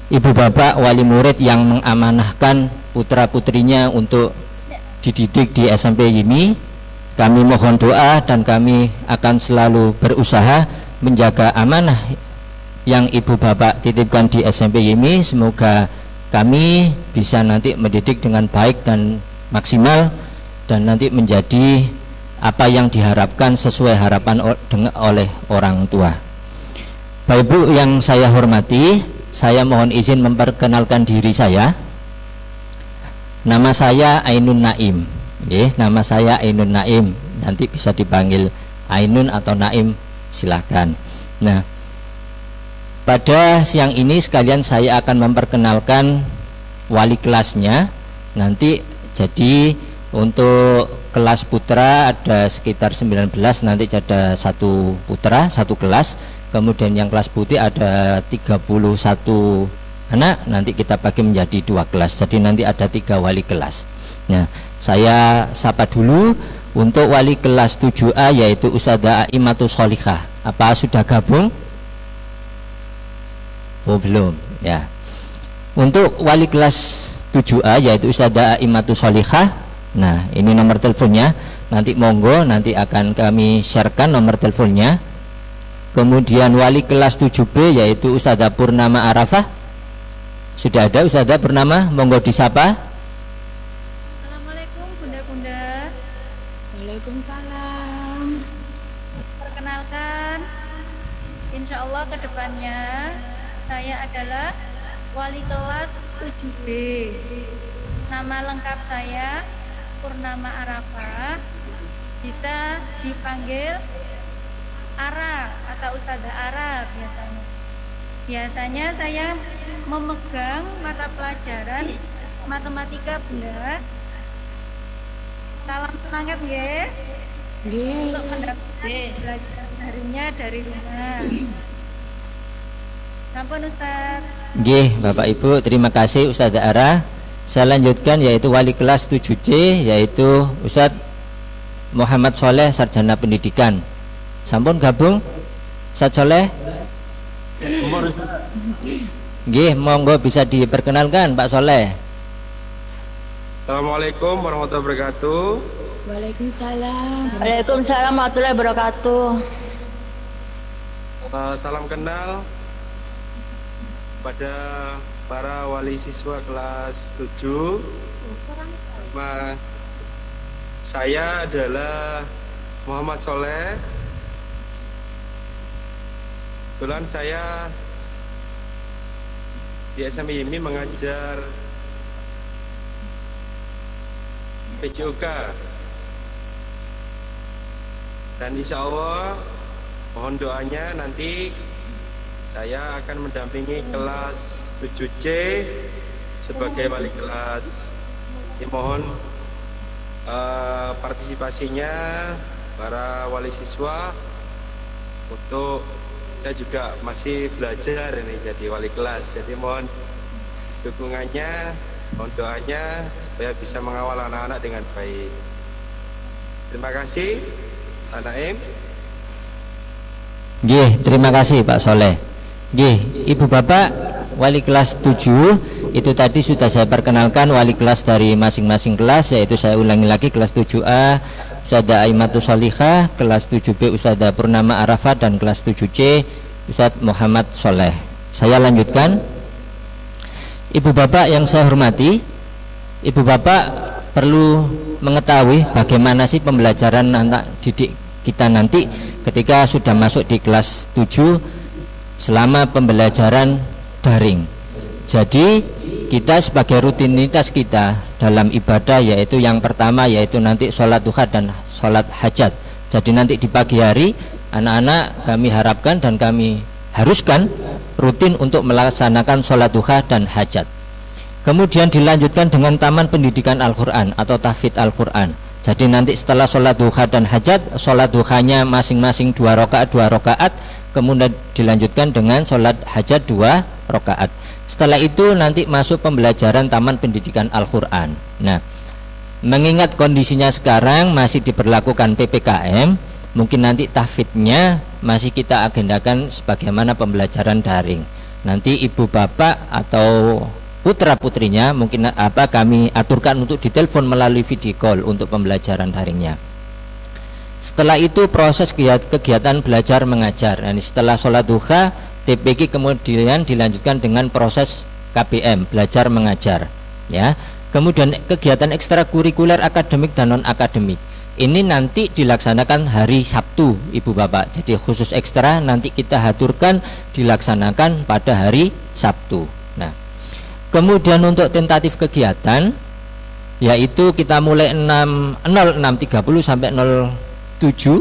ibu bapak wali murid yang mengamanahkan putra putrinya untuk dididik di SMP ini, kami mohon doa dan kami akan selalu berusaha menjaga amanah yang ibu bapak titipkan di SMP ini. Semoga kami bisa nanti mendidik dengan baik dan maksimal, dan nanti menjadi apa yang diharapkan sesuai harapan oleh orang tua. Bapak Ibu yang saya hormati, saya mohon izin memperkenalkan diri saya. Nama saya Ainun Naim. Nama saya Ainun Naim. Nanti bisa dipanggil Ainun atau Naim, silakan. Nah, pada siang ini sekalian saya akan memperkenalkan wali kelasnya. Nanti jadi untuk kelas putra ada sekitar 19, nanti ada satu putra, satu kelas. Kemudian yang kelas putih ada 31 anak, nanti kita bagi menjadi 2 kelas. Jadi nanti ada 3 wali kelas. Nah, saya sapa dulu untuk wali kelas 7A yaitu Ustadzah Aimatus Sholihah. Apa sudah gabung? Oh belum ya. Untuk wali kelas 7A yaitu Ustadzah Aimatus Sholihah. Nah, ini nomor teleponnya. Nanti monggo nanti akan kami sharekan nomor teleponnya. Kemudian wali kelas 7B yaitu Ustadzah Purnama Arafah. Sudah ada Ustadzah Purnama, monggo disapa. Assalamualaikum bunda-bunda. Waalaikumsalam. Perkenalkan, insya Allah kedepannya saya adalah wali kelas 7B. Nama lengkap saya Purnama Arafah, bisa dipanggil Ara atau Ustadzah Ara biasanya. Biasanya saya memegang mata pelajaran matematika bunda. Salam semangat ya. Untuk mendapatkan belajar harinya dari rumah. Sampun Ustaz. Nggih, Bapak Ibu, terima kasih Ustadzah Ara. Saya lanjutkan yaitu wali kelas 7C yaitu Ustadz Muhammad Soleh, Sarjana Pendidikan. Sampun gabung Ustadz Soleh? Nggih, monggo bisa diperkenalkan Pak Soleh. Assalamualaikum warahmatullahi wabarakatuh. Waalaikumsalam. Waalaikumsalam warahmatullahi wabarakatuh. Salam kenal pada para wali siswa kelas 7. Nama saya adalah Muhammad Soleh. Kebetulan saya di SMA ini mengajar PJOK, dan insya Allah mohon doanya nanti saya akan mendampingi kelas 7C sebagai wali kelas. Mohon partisipasinya para wali siswa, untuk saya juga masih belajar ini jadi wali kelas, jadi mohon dukungannya, mohon doanya supaya bisa mengawal anak-anak dengan baik. Terima kasih Pak Naim. Nggih, terima kasih Pak Soleh. Nggih, Ibu Bapak wali kelas 7 itu tadi sudah saya perkenalkan wali kelas dari masing-masing kelas, yaitu saya ulangi lagi kelas 7A Ustadzah Aimatus Sholihah, kelas 7B Ustadzah Purnama Arafah, dan kelas 7C Ustadz Muhammad Soleh. Saya lanjutkan. Ibu Bapak yang saya hormati, Ibu Bapak perlu mengetahui bagaimana sih pembelajaran anak didik kita nanti ketika sudah masuk di kelas 7 selama pembelajaran daring. Jadi kita sebagai rutinitas kita dalam ibadah yaitu yang pertama yaitu nanti sholat duha dan sholat hajat. Jadi nanti di pagi hari anak-anak kami harapkan dan kami haruskan rutin untuk melaksanakan sholat duha dan hajat. Kemudian dilanjutkan dengan taman pendidikan Al-Quran atau tahfidz Al-Quran. Jadi nanti setelah sholat duha dan hajat, sholat duhanya masing-masing 2 rakaat, kemudian dilanjutkan dengan sholat hajat 2 rakaat. Setelah itu nanti masuk pembelajaran taman pendidikan Al-Quran. Nah, mengingat kondisinya sekarang masih diberlakukan PPKM, mungkin nanti tahfidznya masih kita agendakan sebagaimana pembelajaran daring. nanti ibu bapak atau putra putrinya mungkin kami aturkan untuk ditelepon melalui video call untuk pembelajaran daringnya. Setelah itu proses kegiatan belajar mengajar. Nah, setelah sholat duha, TPG kemudian dilanjutkan dengan proses KBM, belajar mengajar, ya. Kemudian kegiatan ekstrakurikuler akademik dan non akademik ini nanti dilaksanakan hari Sabtu, ibu bapak. Jadi khusus ekstra nanti kita aturkan dilaksanakan pada hari Sabtu. Nah, kemudian untuk tentatif kegiatan yaitu kita mulai 06.30 sampai 07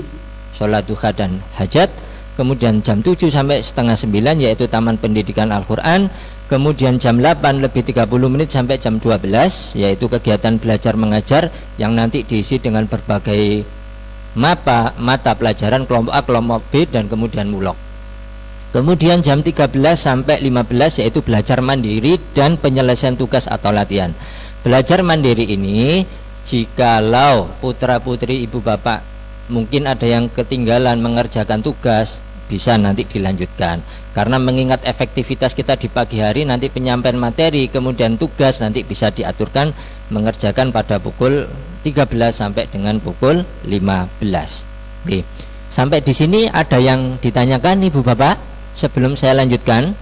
sholat duha dan hajat. Kemudian jam 7 sampai setengah 9 yaitu taman pendidikan Al-Quran. Kemudian jam 8 lebih 30 menit sampai jam 12 yaitu kegiatan belajar mengajar yang nanti diisi dengan berbagai mata pelajaran kelompok A, kelompok B, dan kemudian mulok. Kemudian jam 13 sampai 15 yaitu belajar mandiri dan penyelesaian tugas atau latihan. Belajar mandiri ini jikalau putra putri ibu bapak mungkin ada yang ketinggalan mengerjakan tugas, bisa nanti dilanjutkan, karena mengingat efektivitas kita di pagi hari nanti penyampaian materi kemudian tugas nanti bisa diaturkan mengerjakan pada pukul 13 sampai dengan pukul 15. Oke. Sampai di sini ada yang ditanyakan ibu bapak sebelum saya lanjutkan?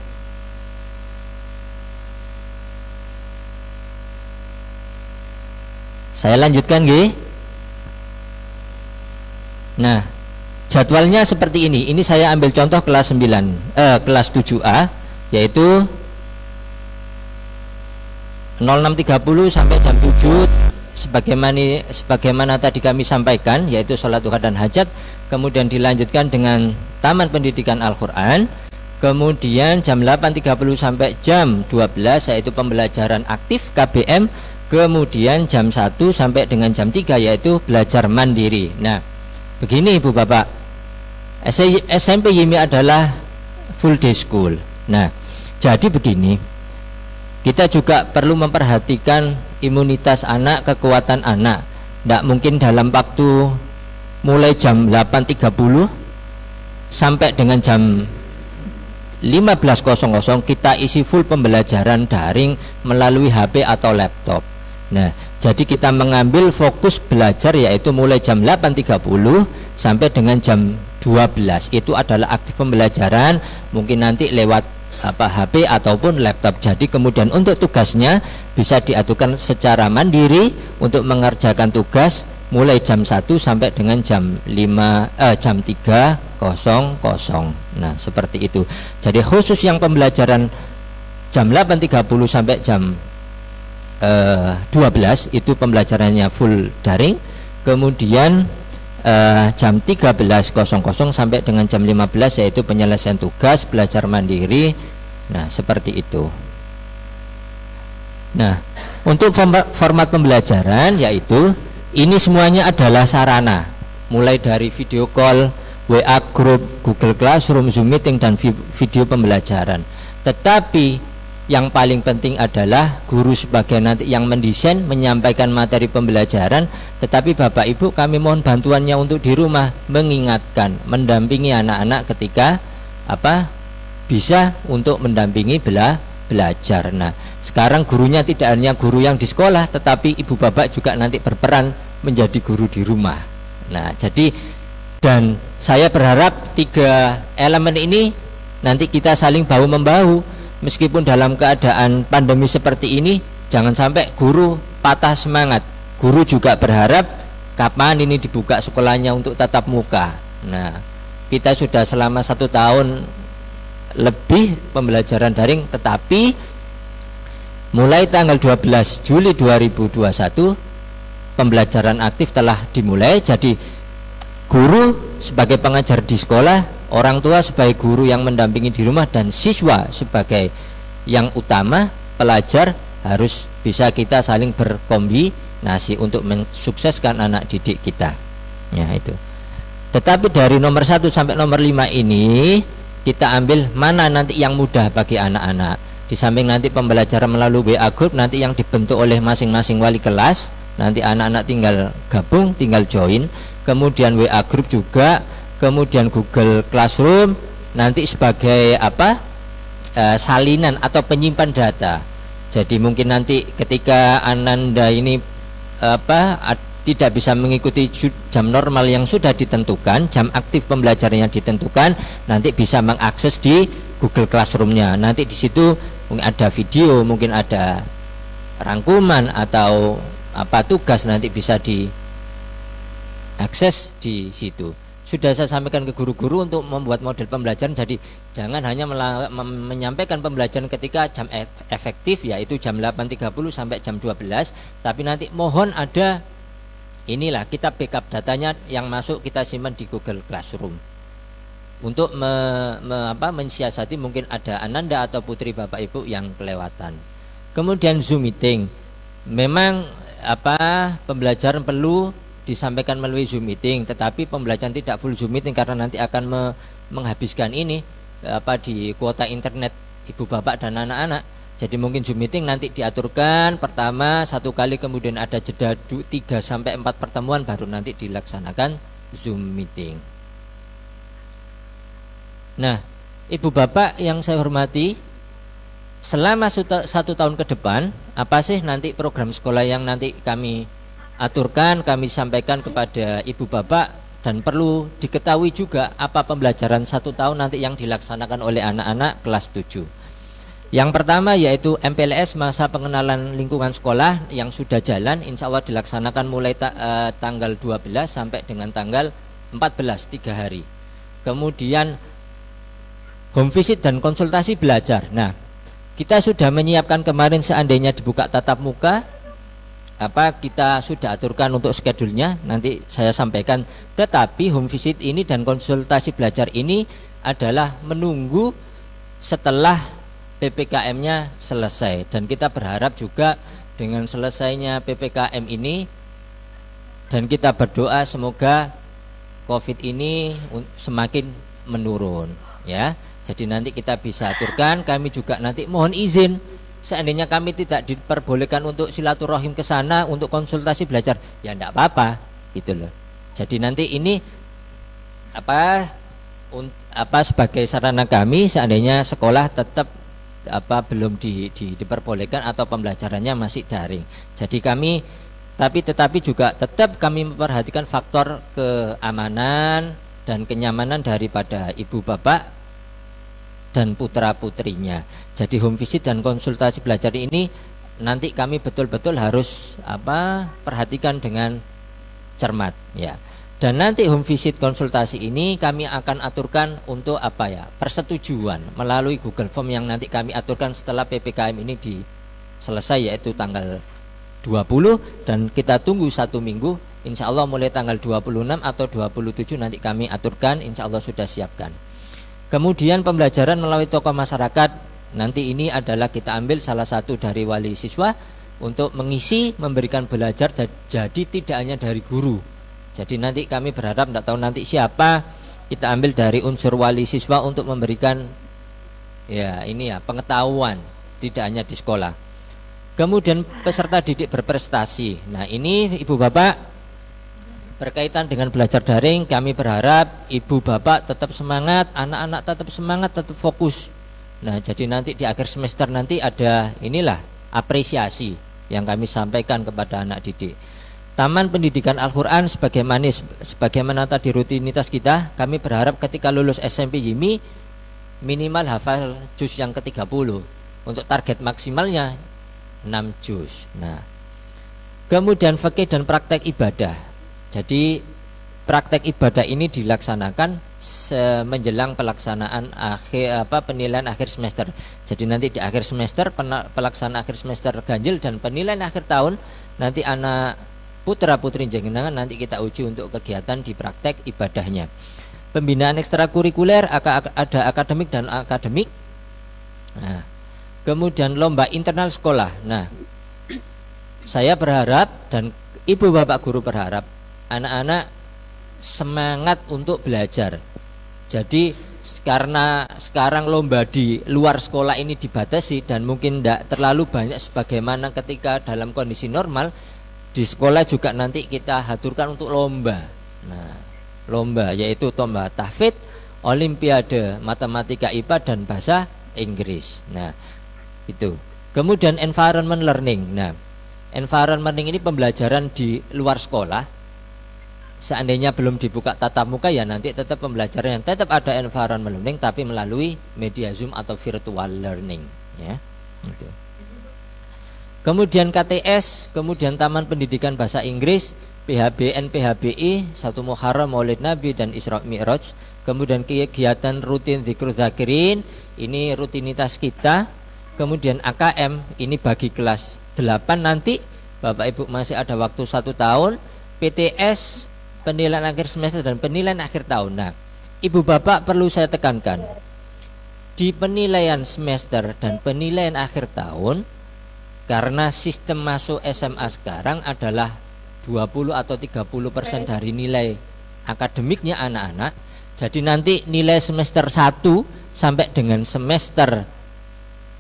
Saya lanjutkan nggih. Nah, jadwalnya seperti ini. Ini saya ambil contoh kelas kelas 7A yaitu 06.30 sampai jam 7 sebagaimana tadi kami sampaikan yaitu sholat duha dan hajat, kemudian dilanjutkan dengan taman pendidikan Al-Quran, kemudian jam 8.30 sampai jam 12 yaitu pembelajaran aktif KBM, kemudian jam 1 sampai dengan jam 3 yaitu belajar mandiri. Nah, begini ibu bapak, SMP YIMI adalah full day school. Nah, jadi begini, kita juga perlu memperhatikan imunitas anak, kekuatan anak. Tidak mungkin dalam waktu mulai jam 8.30 sampai dengan jam 15.00 kita isi full pembelajaran daring melalui HP atau laptop. Nah, jadi kita mengambil fokus belajar yaitu mulai jam 8.30 sampai dengan jam 12. Itu adalah aktif pembelajaran, mungkin nanti lewat HP ataupun laptop. Jadi kemudian untuk tugasnya bisa diaturkan secara mandiri untuk mengerjakan tugas mulai jam 1 sampai dengan jam 3.00. Nah, seperti itu. Jadi khusus yang pembelajaran jam 8.30 sampai jam 12 itu pembelajarannya full daring. Kemudian jam 13.00 sampai dengan jam 15 yaitu penyelesaian tugas, belajar mandiri. Nah, seperti itu. Nah, untuk format pembelajaran yaitu ini semuanya adalah sarana, mulai dari video call, WA group, Google Classroom, Zoom Meeting, dan video pembelajaran. Tetapi yang paling penting adalah guru sebagai nanti yang mendesain, menyampaikan materi pembelajaran. Tetapi Bapak Ibu kami mohon bantuannya untuk di rumah mengingatkan, mendampingi anak-anak ketika bisa untuk mendampingi belajar. Nah, sekarang gurunya tidak hanya guru yang di sekolah, tetapi ibu bapak juga nanti berperan menjadi guru di rumah. Nah, jadi dan saya berharap 3 elemen ini nanti kita saling bahu membahu. Meskipun dalam keadaan pandemi seperti ini, jangan sampai guru patah semangat. Guru juga berharap kapan ini dibuka sekolahnya untuk tatap muka. Nah, kita sudah selama 1 tahun lebih pembelajaran daring, tetapi mulai tanggal 12 Juli 2021 pembelajaran aktif telah dimulai. Jadi guru sebagai pengajar di sekolah, orang tua sebagai guru yang mendampingi di rumah, dan siswa sebagai yang utama, pelajar, harus bisa kita saling berkombinasi untuk mensukseskan anak didik kita. Ya, itu. Tetapi dari nomor 1 sampai nomor 5 ini kita ambil mana nanti yang mudah bagi anak-anak. Di samping nanti pembelajaran melalui WA group nanti yang dibentuk oleh masing-masing wali kelas, nanti anak-anak tinggal gabung, tinggal join. Kemudian WA group juga, kemudian Google Classroom nanti sebagai salinan atau penyimpan data. Jadi mungkin nanti ketika Ananda ini tidak bisa mengikuti jam normal yang sudah ditentukan, jam aktif pembelajarannya ditentukan, nanti bisa mengakses di Google Classroom-nya. Nanti di situ mungkin ada video, mungkin ada rangkuman atau tugas, nanti bisa diakses di situ. Sudah saya sampaikan ke guru-guru untuk membuat model pembelajaran. Jadi jangan hanya menyampaikan pembelajaran ketika jam efektif, yaitu jam 8.30 sampai jam 12, tapi nanti mohon ada inilah kita backup datanya yang masuk kita simpan di Google Classroom untuk mensiasati mungkin ada Ananda atau putri Bapak Ibu yang kelewatan. Kemudian Zoom meeting, memang pembelajaran perlu disampaikan melalui Zoom meeting, tetapi pembelajaran tidak full Zoom meeting karena nanti akan menghabiskan ini di kuota internet ibu bapak dan anak-anak. Jadi mungkin Zoom meeting nanti diaturkan pertama 1 kali, kemudian ada jeda 3-4 pertemuan, baru nanti dilaksanakan Zoom meeting. Nah, ibu bapak yang saya hormati, selama 1 tahun ke depan, apa sih nanti program sekolah yang nanti kami aturkan, kami sampaikan kepada ibu bapak, dan perlu diketahui juga apa pembelajaran 1 tahun nanti yang dilaksanakan oleh anak-anak kelas 7. Yang pertama yaitu MPLS, masa pengenalan lingkungan sekolah, yang sudah jalan, insya Allah dilaksanakan mulai tanggal 12 sampai dengan tanggal 14, 3 hari. Kemudian home visit dan konsultasi belajar. Nah, kita sudah menyiapkan kemarin seandainya dibuka tatap muka, kita sudah aturkan untuk schedule-nya, nanti saya sampaikan. Tetapi home visit ini dan konsultasi belajar ini adalah menunggu setelah PPKM-nya selesai, dan kita berharap juga dengan selesainya PPKM ini, dan kita berdoa semoga COVID ini semakin menurun, ya. Jadi nanti kita bisa aturkan. Kami juga nanti mohon izin seandainya kami tidak diperbolehkan untuk silaturahim ke sana untuk konsultasi belajar, ya enggak apa-apa gitu loh. Jadi nanti ini sebagai sarana kami seandainya sekolah tetap belum diperbolehkan atau pembelajarannya masih daring. Jadi kami tetapi juga tetap kami memperhatikan faktor keamanan dan kenyamanan daripada ibu bapak dan putra putrinya. Jadi home visit dan konsultasi belajar ini nanti kami betul-betul harus perhatikan dengan cermat, ya. Dan nanti home visit konsultasi ini kami akan aturkan untuk persetujuan melalui Google Form yang nanti kami aturkan setelah PPKM ini selesai, yaitu tanggal 20, dan kita tunggu 1 minggu, insya Allah mulai tanggal 26 atau 27 nanti kami aturkan, insya Allah sudah siapkan. Kemudian pembelajaran melalui tokoh masyarakat, nanti ini adalah kita ambil salah satu dari wali siswa untuk mengisi, memberikan belajar, jadi tidak hanya dari guru. Jadi nanti kami berharap, tidak tahu nanti siapa, kita ambil dari unsur wali siswa untuk memberikan pengetahuan, tidak hanya di sekolah. Kemudian peserta didik berprestasi. Nah, ini ibu bapak berkaitan dengan belajar daring, kami berharap ibu bapak tetap semangat, anak-anak tetap semangat, tetap fokus. Nah, jadi nanti di akhir semester nanti ada apresiasi yang kami sampaikan kepada anak didik. Taman Pendidikan Al-Quran sebagaimana tadi rutinitas kita, kami berharap ketika lulus SMP YIMI minimal hafal juz yang ke-30, untuk target maksimalnya 6 juz. Nah, kemudian fikih dan praktek ibadah. Jadi praktek ibadah ini dilaksanakan menjelang pelaksanaan penilaian akhir semester. Jadi nanti di akhir semester pelaksanaan akhir semester ganjil dan penilaian akhir tahun, nanti anak putra putri jenengan nanti kita uji untuk kegiatan di praktek ibadahnya. Pembinaan ekstrakurikuler, ada akademik dan akademik. Nah, kemudian lomba internal sekolah. Nah, saya berharap dan ibu bapak guru berharap anak-anak semangat untuk belajar. Jadi karena sekarang lomba di luar sekolah ini dibatasi dan mungkin tidak terlalu banyak sebagaimana ketika dalam kondisi normal, di sekolah juga nanti kita aturkan untuk lomba. Nah, lomba yaitu lomba tahfidz, olimpiade matematika IPA dan bahasa Inggris. Nah, itu. Kemudian environment learning. Nah, environment learning ini pembelajaran di luar sekolah. Seandainya belum dibuka tatap muka ya nanti tetap pembelajaran yang tetap ada environment learning tapi melalui media Zoom atau virtual learning ya. Gitu. Kemudian KTS, kemudian Taman Pendidikan Bahasa Inggris, PHBN, PHBI, 1 Muharram, Maulid Nabi dan Isra Mi'raj. Kemudian kegiatan rutin Dzikrul Dzakirin, ini rutinitas kita. Kemudian AKM, ini bagi kelas 8 nanti Bapak Ibu masih ada waktu 1 tahun. PTS, penilaian akhir semester dan penilaian akhir tahun. Nah, Ibu Bapak perlu saya tekankan, di penilaian semester dan penilaian akhir tahun, karena sistem masuk SMA sekarang adalah 20 atau 30% dari nilai akademiknya anak-anak. Jadi nanti nilai semester 1 sampai dengan semester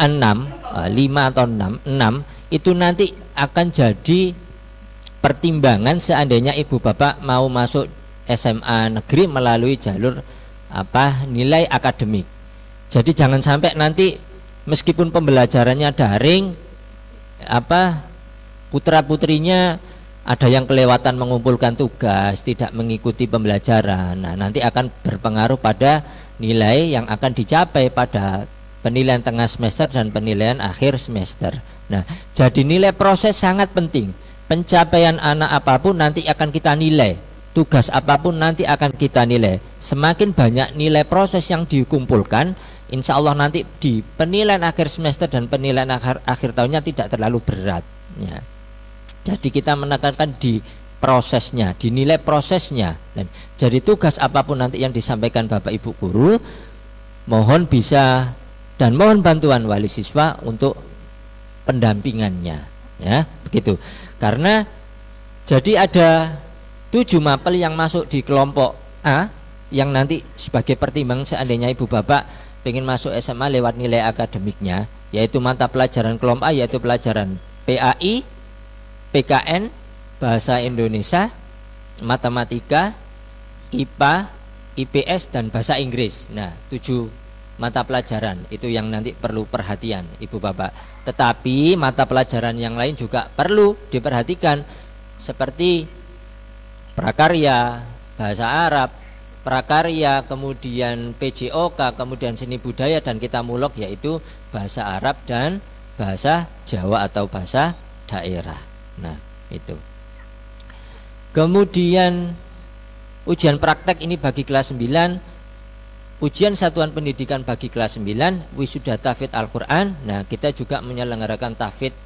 6, 5 atau 6 itu nanti akan jadi pertimbangan seandainya Ibu Bapak mau masuk SMA negeri melalui jalur nilai akademik. Jadi jangan sampai nanti meskipun pembelajarannya daring putra-putrinya ada yang kelewatan mengumpulkan tugas, tidak mengikuti pembelajaran. Nah, nanti akan berpengaruh pada nilai yang akan dicapai pada penilaian tengah semester dan penilaian akhir semester. Nah, jadi nilai proses sangat penting. Pencapaian anak apapun nanti akan kita nilai, tugas apapun nanti akan kita nilai. Semakin banyak nilai proses yang dikumpulkan, insya Allah nanti di penilaian akhir semester dan penilaian akhir tahunnya tidak terlalu berat ya. Jadi kita menekankan di prosesnya, di nilai prosesnya. Dan jadi tugas apapun nanti yang disampaikan Bapak Ibu guru, mohon bisa dan mohon bantuan wali siswa untuk pendampingannya ya, begitu. Karena jadi ada 7 mapel yang masuk di kelompok A yang nanti sebagai pertimbangan seandainya Ibu Bapak ingin masuk SMA lewat nilai akademiknya, yaitu mata pelajaran kelompok A yaitu pelajaran PAI, PKN, Bahasa Indonesia, Matematika, IPA, IPS dan Bahasa Inggris. Nah, 7 mata pelajaran itu yang nanti perlu perhatian Ibu Bapak. Tetapi mata pelajaran yang lain juga perlu diperhatikan seperti prakarya, bahasa Arab, prakarya, kemudian PJOK, kemudian seni budaya dan kita mulok yaitu bahasa Arab dan bahasa Jawa atau bahasa daerah. Nah, itu. Kemudian ujian praktek ini bagi kelas 9. Ujian satuan pendidikan bagi kelas 9, wisuda tahfidz Al-Quran. Nah, kita juga menyelenggarakan tahfidz,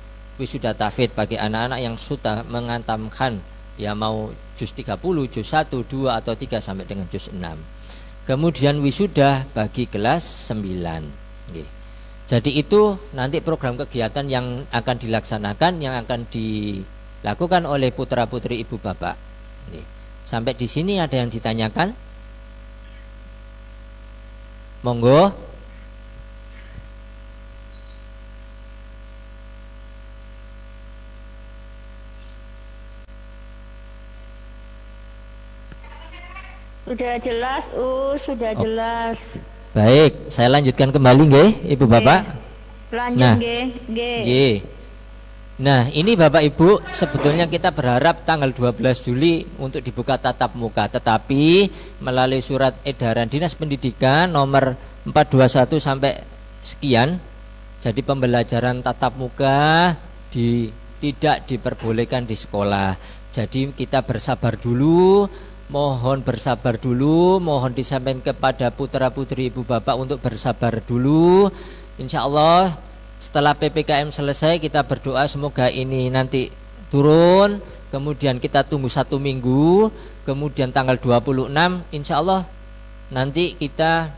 wisuda tahfidz bagi anak-anak yang sudah mengantamkan ya mau juz 30, juz 1, 2 atau 3 sampai dengan juz 6. Kemudian wisuda bagi kelas 9. Jadi itu nanti program kegiatan yang akan dilaksanakan, yang akan dilakukan oleh putra-putri Ibu Bapak. Sampai di sini ada yang ditanyakan? Monggo. Sudah jelas, sudah jelas. Baik, saya lanjutkan kembali nggih, Ibu Bapak. Lanjut nggih. Nah, ini Bapak Ibu, sebetulnya kita berharap tanggal 12 Juli untuk dibuka tatap muka, tetapi melalui surat edaran Dinas Pendidikan nomor 421 sampai sekian, jadi pembelajaran tatap muka tidak diperbolehkan di sekolah. Jadi kita bersabar dulu, mohon bersabar dulu, mohon disampaikan kepada putra-putri Ibu Bapak untuk bersabar dulu. Insya Allah setelah PPKM selesai kita berdoa semoga ini nanti turun, kemudian kita tunggu 1 minggu, kemudian tanggal 26 insya Allah nanti kita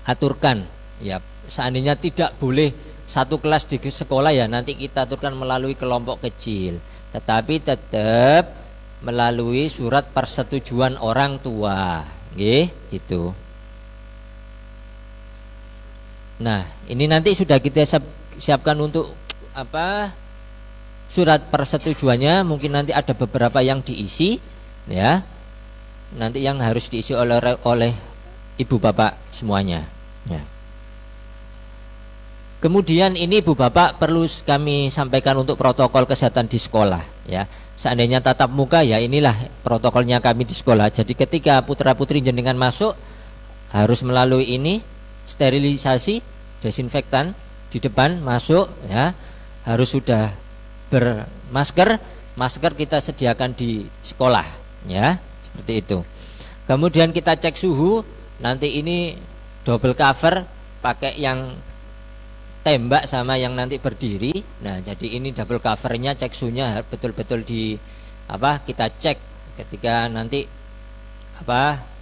aturkan ya, seandainya tidak boleh satu kelas di sekolah ya nanti kita aturkan melalui kelompok kecil, tetapi tetap melalui surat persetujuan orang tua gitu. Nah, ini nanti sudah kita siapkan untuk surat persetujuannya. Mungkin nanti ada beberapa yang diisi ya. Nanti yang harus diisi oleh Ibu Bapak semuanya ya. Kemudian ini Ibu Bapak perlu kami sampaikan untuk protokol kesehatan di sekolah ya. Seandainya tatap muka ya inilah protokolnya kami di sekolah. Jadi ketika putra-putri jenengan masuk harus melalui ini sterilisasi, desinfektan di depan masuk ya. Harus sudah bermasker, masker kita sediakan di sekolah ya, seperti itu. Kemudian kita cek suhu, nanti ini double cover pakai yang tembak sama yang nanti berdiri. Nah, jadi ini double covernya, cek suhunya betul-betul di kita cek ketika nanti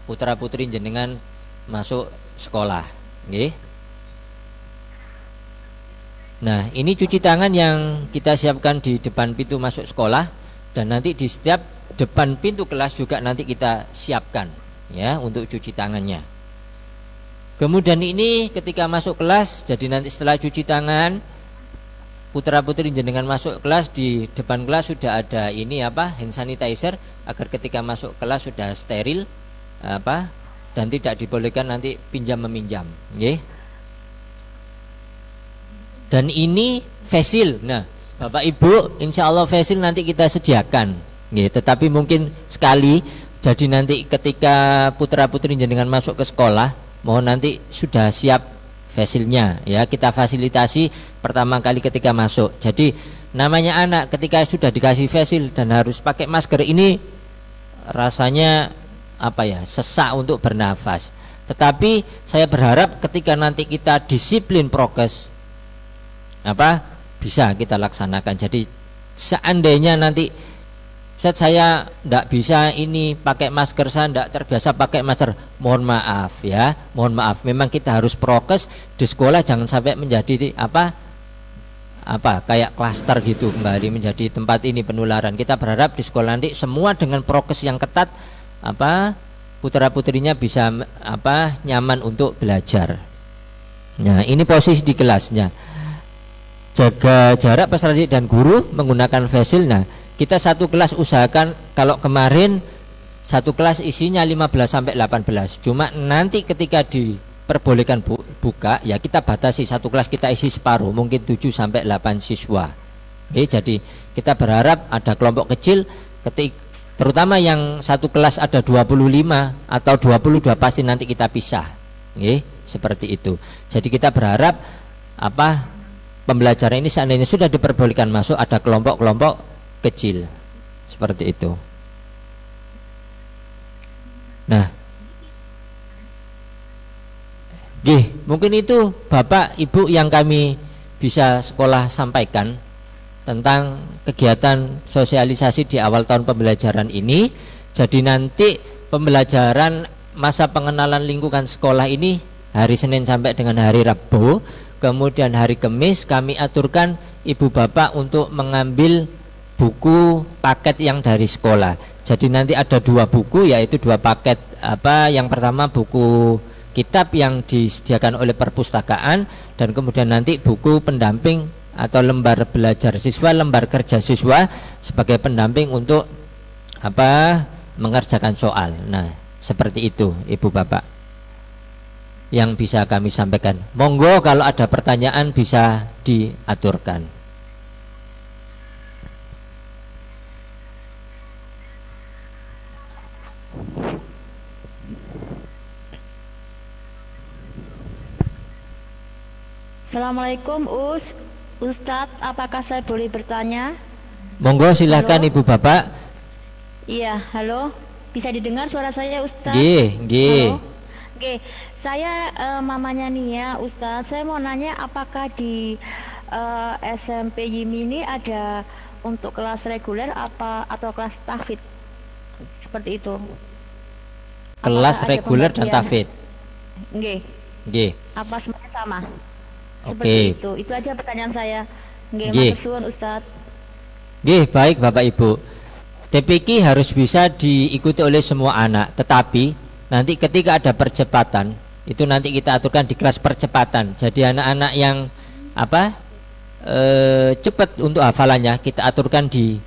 putra putri jenengan masuk sekolah. Nggih. Nah, ini cuci tangan yang kita siapkan di depan pintu masuk sekolah, dan nanti di setiap depan pintu kelas juga nanti kita siapkan ya untuk cuci tangannya. Kemudian ini ketika masuk kelas, jadi nanti setelah cuci tangan putra putri jenengan masuk kelas, di depan kelas sudah ada ini hand sanitizer agar ketika masuk kelas sudah steril dan tidak dibolehkan nanti pinjam meminjam. Nggih. Dan ini face shield. Nah, Bapak Ibu, insya Allah face shield nanti kita sediakan. Nggih, tetapi mungkin sekali, jadi nanti ketika putra putri jenengan masuk ke sekolah, mohon nanti sudah siap face shield-nya ya, kita fasilitasi pertama kali ketika masuk. Jadi namanya anak ketika sudah dikasih face shield dan harus pakai masker, ini rasanya sesak untuk bernafas. Tetapi saya berharap ketika nanti kita disiplin prokes bisa kita laksanakan. Jadi seandainya nanti saya tidak bisa ini pakai masker, saya tidak terbiasa pakai masker, mohon maaf ya, mohon maaf. Memang kita harus prokes di sekolah, jangan sampai menjadi kayak klaster gitu kembali menjadi tempat ini penularan. Kita berharap di sekolah nanti semua dengan prokes yang ketat, putra putrinya bisa nyaman untuk belajar. Nah, ini posisi di kelasnya. Jaga jarak peserta didik dan guru menggunakan face shield. Nah, kita satu kelas usahakan, kalau kemarin satu kelas isinya 15 sampai 18. Cuma nanti ketika diperbolehkan buka ya kita batasi, satu kelas kita isi separuh, mungkin 7 sampai 8 siswa. Jadi kita berharap ada kelompok kecil, terutama yang satu kelas ada 25 atau 22 pasti nanti kita pisah. Seperti itu. Jadi kita berharap pembelajaran ini seandainya sudah diperbolehkan masuk, ada kelompok-kelompok kecil seperti itu. Nah, mungkin itu Bapak Ibu yang kami bisa sekolah sampaikan tentang kegiatan sosialisasi di awal tahun pembelajaran ini. Jadi nanti pembelajaran masa pengenalan lingkungan sekolah ini hari Senin sampai dengan hari Rabu. Kemudian hari Kamis kami aturkan Ibu Bapak untuk mengambil buku paket yang dari sekolah. Jadi nanti ada 2 buku, yaitu 2 paket. Yang pertama buku kitab yang disediakan oleh perpustakaan, dan kemudian nanti buku pendamping atau lembar belajar siswa, lembar kerja siswa sebagai pendamping untuk mengerjakan soal. Nah, seperti itu Ibu Bapak yang bisa kami sampaikan. Monggo kalau ada pertanyaan bisa diaturkan. Assalamualaikum Ustadz, apakah saya boleh bertanya? Monggo silakan. Halo. Ibu Bapak. Iya, halo, bisa didengar suara saya Ustadz? Nggih. Oke, saya mamanya Nia Ustadz. Saya mau nanya apakah di SMP Yimini ada untuk kelas reguler atau kelas tahfidz seperti itu? Kelas reguler dan tahfidz. Nggih. Apa semuanya sama? Oke. Itu aja pertanyaan saya. Nggih, matur suwun Ustadz. Nggih, baik Bapak Ibu. TPQ harus bisa diikuti oleh semua anak, tetapi nanti ketika ada percepatan, itu nanti kita aturkan di kelas percepatan. Jadi anak-anak yang cepat untuk hafalannya kita aturkan di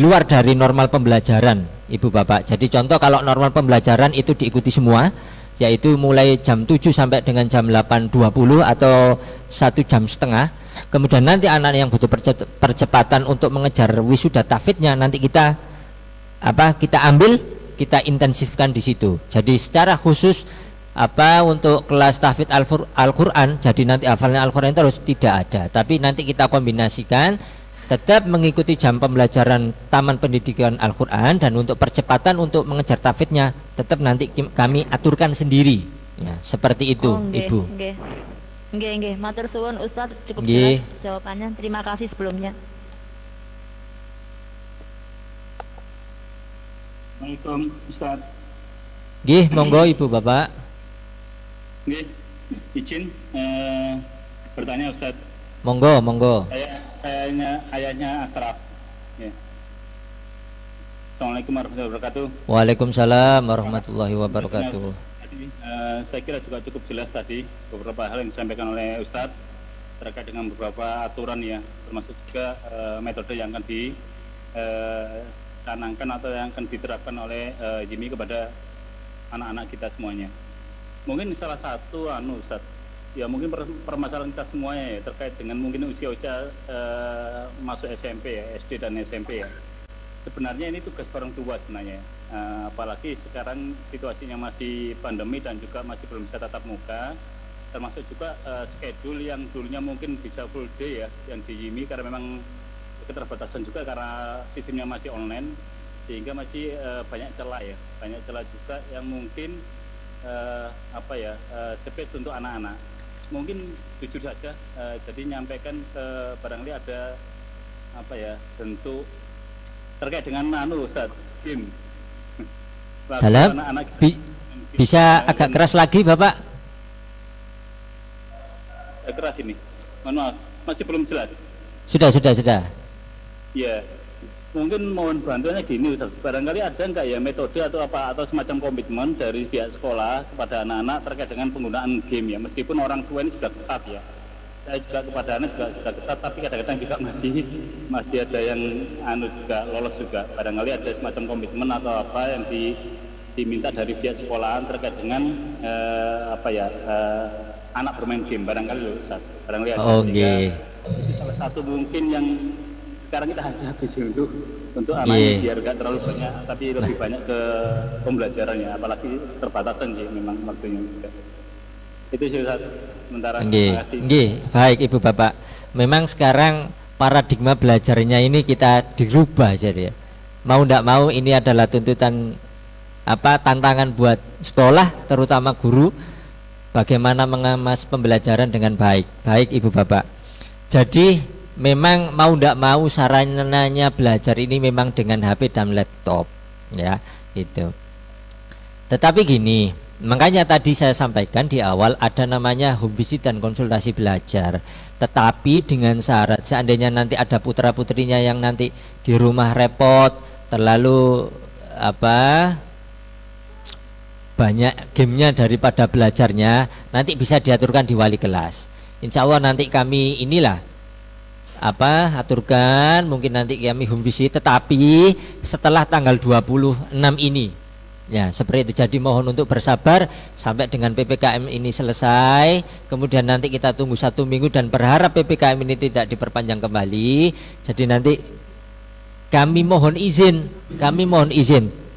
luar dari normal pembelajaran, Ibu Bapak. Jadi contoh kalau normal pembelajaran itu diikuti semua. yaitu mulai jam 7 sampai dengan jam 8.20 atau 1 jam setengah. Kemudian nanti anak yang butuh percepatan untuk mengejar wisuda tahfidznya nanti kita ambil, kita intensifkan di situ. Jadi secara khusus untuk kelas tahfidz Al-Quran, jadi nanti hafalnya Al-Quran terus tidak ada, tapi nanti kita kombinasikan tetap mengikuti jam pembelajaran Taman Pendidikan Al-Quran, dan untuk percepatan untuk mengejar tahfidznya tetap nanti kami aturkan sendiri ya, seperti itu. Ibu. Nggih, matur suwun Ustadz, cukup jelas jawabannya. Terima kasih sebelumnya. Assalamualaikum Ustadz. Nggih, monggo Ibu Bapak. Nggih, izin bertanya Ustadz. Monggo. Ayahnya Asraf. Ya. Assalamualaikum warahmatullahi wabarakatuh. Waalaikumsalam warahmatullahi wabarakatuh. Saya kira juga cukup jelas tadi beberapa hal yang disampaikan oleh Ustadz terkait dengan beberapa aturan ya, termasuk juga metode yang akan dicanangkan atau yang akan diterapkan oleh Jimmy kepada anak-anak kita semuanya. Mungkin salah satu Ustadz, ya mungkin permasalahan kita semuanya ya, terkait dengan mungkin usia-usia masuk SMP ya, SD dan SMP ya. Sebenarnya ini tugas orang tua sebenarnya, apalagi sekarang situasinya masih pandemi dan juga masih belum bisa tatap muka, termasuk juga schedule yang dulunya mungkin bisa full day ya, yang di Yimi karena memang keterbatasan juga karena sistemnya masih online, sehingga masih banyak celah juga yang mungkin space untuk anak-anak. Mungkin jujur saja, jadi nyampaikan barangkali ada bentuk terkait dengan Ustadz Kim. Dalam bisa agak keras lagi Bapak? Keras ini, mohon maaf, masih belum jelas. Sudah. Ya, mungkin mohon bantuannya gini Ustadz, barangkali ada nggak ya metode atau semacam komitmen dari pihak sekolah kepada anak-anak terkait dengan penggunaan game ya, meskipun orang tua ini sudah ketat ya. Saya juga kepada anak juga sudah ketat, tapi kadang-kadang juga masih ada yang juga lolos juga. Barangkali ada semacam komitmen atau apa yang diminta dari pihak sekolahan terkait dengan anak bermain game barangkali loh Ustaz. Barangkali ada. Itu salah satu mungkin yang sekarang kita hadapi untuk anak biar gak terlalu banyak, tapi lebih banyak ke pembelajarannya, apalagi terbatasan sih memang waktunya juga. Itu sih Ustaz. Baik Ibu Bapak. Memang sekarang paradigma belajarnya ini kita dirubah jadi ya. Mau tidak mau ini adalah tuntutan tantangan buat sekolah, terutama guru, bagaimana mengemas pembelajaran dengan baik. Baik Ibu Bapak. Jadi memang mau tidak mau sarannya belajar ini memang dengan HP dan laptop ya, itu. Tetapi gini, makanya tadi saya sampaikan di awal ada namanya home visit dan konsultasi belajar. Tetapi dengan syarat seandainya nanti ada putra-putrinya yang nanti di rumah repot, terlalu banyak gamenya daripada belajarnya, nanti bisa diaturkan di wali kelas. Insya Allah nanti kami aturkan, mungkin nanti kami home visit, tetapi setelah tanggal 26 ini. Ya, seperti itu. Jadi mohon untuk bersabar sampai dengan PPKM ini selesai. Kemudian nanti kita tunggu 1 minggu dan berharap PPKM ini tidak diperpanjang kembali. Jadi nanti kami mohon izin.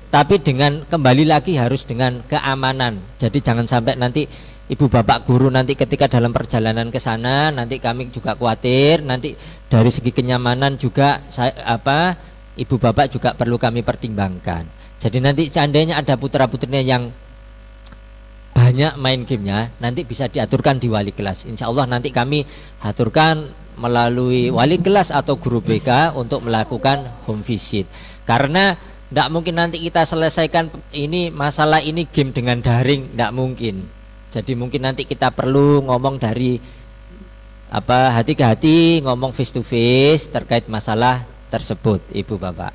Tapi dengan kembali lagi harus dengan keamanan. Jadi jangan sampai nanti Ibu Bapak guru nanti ketika dalam perjalanan ke sana nanti kami juga khawatir. Nanti dari segi kenyamanan juga Ibu Bapak juga perlu kami pertimbangkan. Jadi nanti seandainya ada putra-putrinya yang banyak main gamenya, nanti bisa diaturkan di wali kelas. Insya Allah nanti kami aturkan melalui wali kelas atau guru BK untuk melakukan home visit. Karena tidak mungkin nanti kita selesaikan masalah ini game dengan daring, tidak mungkin. Jadi mungkin nanti kita perlu ngomong dari hati ke hati, ngomong face to face terkait masalah tersebut, Ibu Bapak.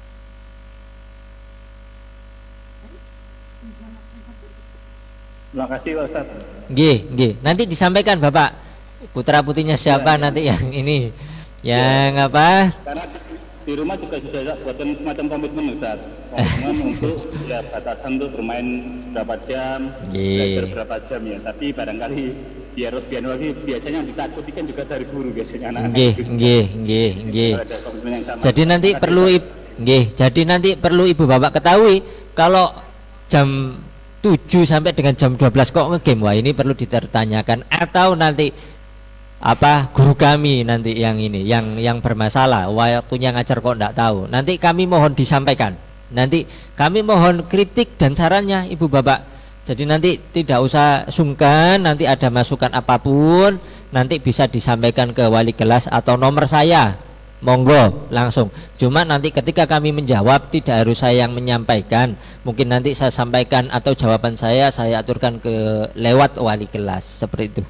Terima kasih Pak Ustaz. Nggih. Nanti disampaikan Bapak putra putrinya siapa nanti yang ini, yang di rumah juga sudah buatkan semacam komitmen Ustaz. Komitmen untuk ya batasan untuk bermain berapa jam, belajar berapa jam ya. Tapi barangkali biar lagi biasanya yang ditakuti kan juga dari guru biasanya anak-anak. Nggih. Jadi nanti perlu jadi nanti perlu Ibu Bapak ketahui kalau jam 7 sampai dengan jam 12 kok ngegame, wah ini perlu dipertanyakan, atau nanti apa guru kami nanti yang ini yang bermasalah waktunya ngajar kok enggak tahu, nanti kami mohon disampaikan, nanti kami mohon kritik dan sarannya Ibu Bapak. Jadi nanti tidak usah sungkan, nanti ada masukan apapun nanti bisa disampaikan ke wali kelas atau nomor saya, monggo langsung. Cuma nanti ketika kami menjawab tidak harus saya yang menyampaikan, mungkin nanti saya sampaikan atau jawaban saya aturkan ke lewat wali kelas, seperti itu.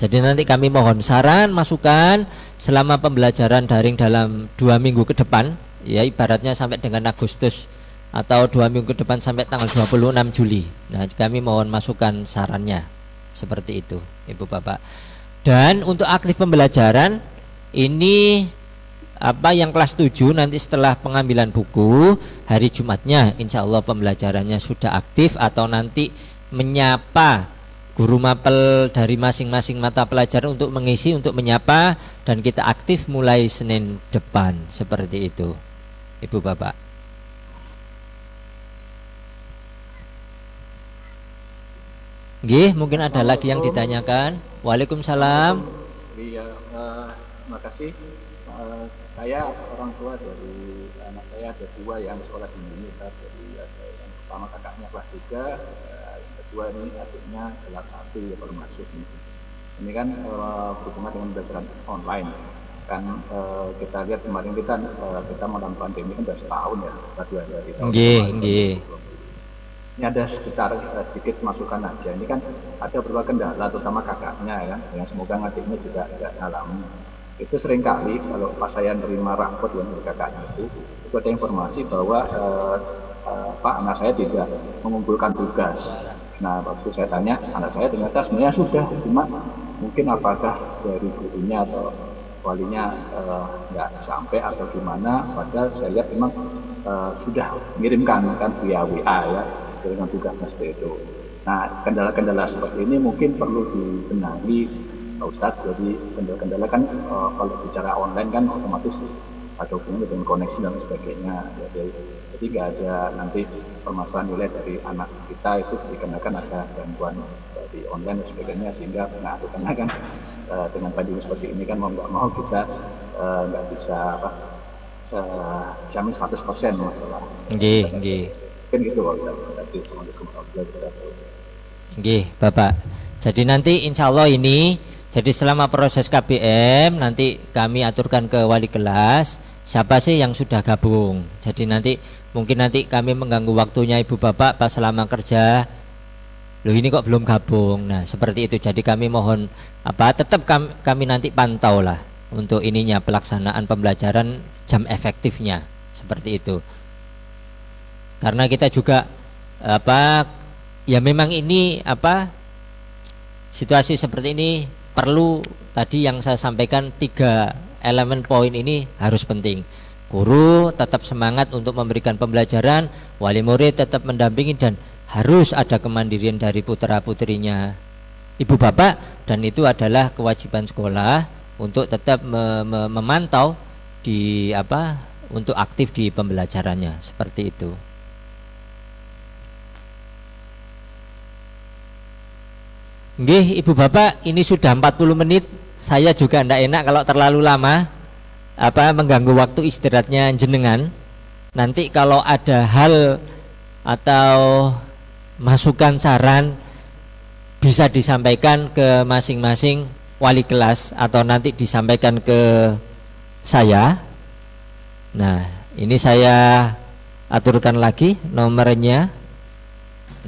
Jadi nanti kami mohon saran, masukan selama pembelajaran daring dalam 2 minggu ke depan, ya ibaratnya sampai dengan Agustus atau 2 minggu ke depan sampai tanggal 26 Juli. Nah, kami mohon masukan sarannya, seperti itu Ibu Bapak. Dan untuk aktif pembelajaran ini apa yang kelas 7 nanti setelah pengambilan buku hari Jumatnya insya Allah pembelajarannya sudah aktif, atau nanti menyapa guru mapel dari masing-masing mata pelajaran untuk mengisi, untuk menyapa, dan kita aktif mulai Senin depan, seperti itu Ibu Bapak. Nggih, mungkin ada lagi yang ditanyakan. Waalaikumsalam. Iya, makasih. Saya orang tua dari anak saya ada 2 yang sekolah di sini. Jadi yang pertama kakaknya kelas 3, yang kedua ini adiknya kelas 1 ya baru masuk ini. Ini kan berhubungan dengan pembelajaran online. Kan kita lihat kemarin kita melakukan pandemi kan sudah setahun ya, dari tahun. Nggih. Ini ada sekitar sedikit masukan aja. Ini kan ada beberapa kendala, terutama kakaknya ya, yang semoga adiknya juga tidak alami. Itu seringkali kalau pas saya nerima rapot yang dari kakaknya itu ada informasi bahwa Pak, anak saya tidak mengumpulkan tugas. Nah, waktu saya tanya, anak saya ternyata sebenarnya sudah, cuma mungkin apakah dari gurunya atau walinya nggak sampai atau gimana. Padahal saya lihat memang sudah mengirimkan kan via WA ya, dengan tugasnya seperti itu. Nah, kendala-kendala seperti ini mungkin perlu dibenahi Pak Ustadz. Jadi kendala-kendala kan kalau bicara online kan otomatis ada hubungan dengan koneksi dan sebagainya. Jadi nggak ada nanti permasalahan nilai dari anak kita itu dikarenakan ada gangguan dari online dan sebagainya, sehingga karena kan dengan pandemi seperti ini kan mau nggak mau kita nggak bisa jamin 100% masalah. Nggih. Kan gitu Pak Ustadz. Terima kasih. Assalamualaikum warahmatullahi wabarakatuh. Nggih, Bapak. Jadi nanti insya Allah ini, jadi selama proses KBM nanti kami aturkan ke wali kelas siapa sih yang sudah gabung. Jadi nanti mungkin nanti kami mengganggu waktunya Ibu Bapak pas selama kerja. Loh ini kok belum gabung. Nah, seperti itu. Jadi kami mohon tetap kami nanti pantau lah untuk ininya pelaksanaan pembelajaran jam efektifnya, seperti itu. Karena kita juga ya memang ini situasi seperti ini perlu tadi yang saya sampaikan 3 elemen poin ini harus penting. Guru tetap semangat untuk memberikan pembelajaran, wali murid tetap mendampingi, dan harus ada kemandirian dari putra-putrinya Ibu Bapak, dan itu adalah kewajiban sekolah untuk tetap memantau untuk aktif di pembelajarannya, seperti itu. Nggih, Ibu Bapak, ini sudah 40 menit. Saya juga tidak enak kalau terlalu lama mengganggu waktu istirahatnya jenengan. Nanti kalau ada hal atau masukan saran bisa disampaikan ke masing-masing wali kelas atau nanti disampaikan ke saya. Nah, ini saya aturkan lagi nomornya.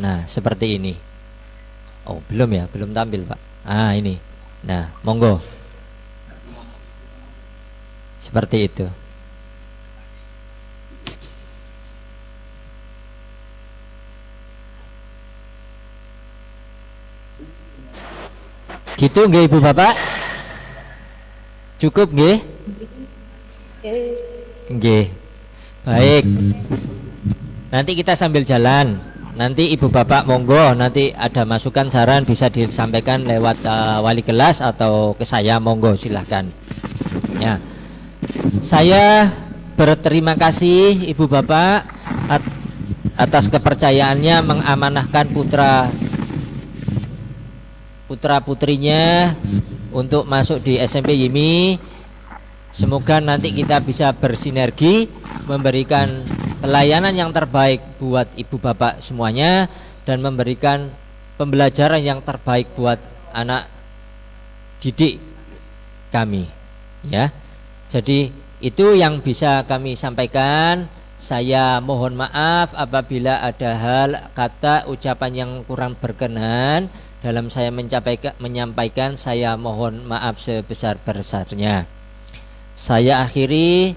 Nah, seperti ini. Oh, belum ya, belum tampil Pak. Ini. Nah, monggo. Seperti itu. Gitu nggih Ibu Bapak? Cukup nggih? Nggih. Baik. Nanti kita sambil jalan. Nanti ibu bapak monggo nanti ada masukan saran bisa disampaikan lewat wali kelas atau ke saya, monggo silahkan. Ya. Saya berterima kasih ibu bapak atas kepercayaannya mengamanahkan putra putrinya untuk masuk di SMP YIMI. Semoga nanti kita bisa bersinergi memberikan pelayanan yang terbaik buat ibu bapak semuanya dan memberikan pembelajaran yang terbaik buat anak didik kami, ya. Jadi itu yang bisa kami sampaikan. Saya mohon maaf apabila ada hal, kata, ucapan yang kurang berkenan dalam saya menyampaikan. Saya mohon maaf sebesar-besarnya. Saya akhiri.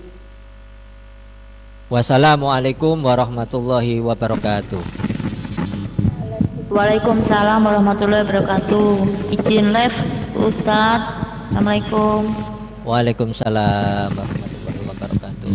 Wassalamualaikum warahmatullahi wabarakatuh. Waalaikumsalam warahmatullahi wabarakatuh. Izin live Ustadz. Assalamualaikum. Waalaikumsalam warahmatullahi wabarakatuh.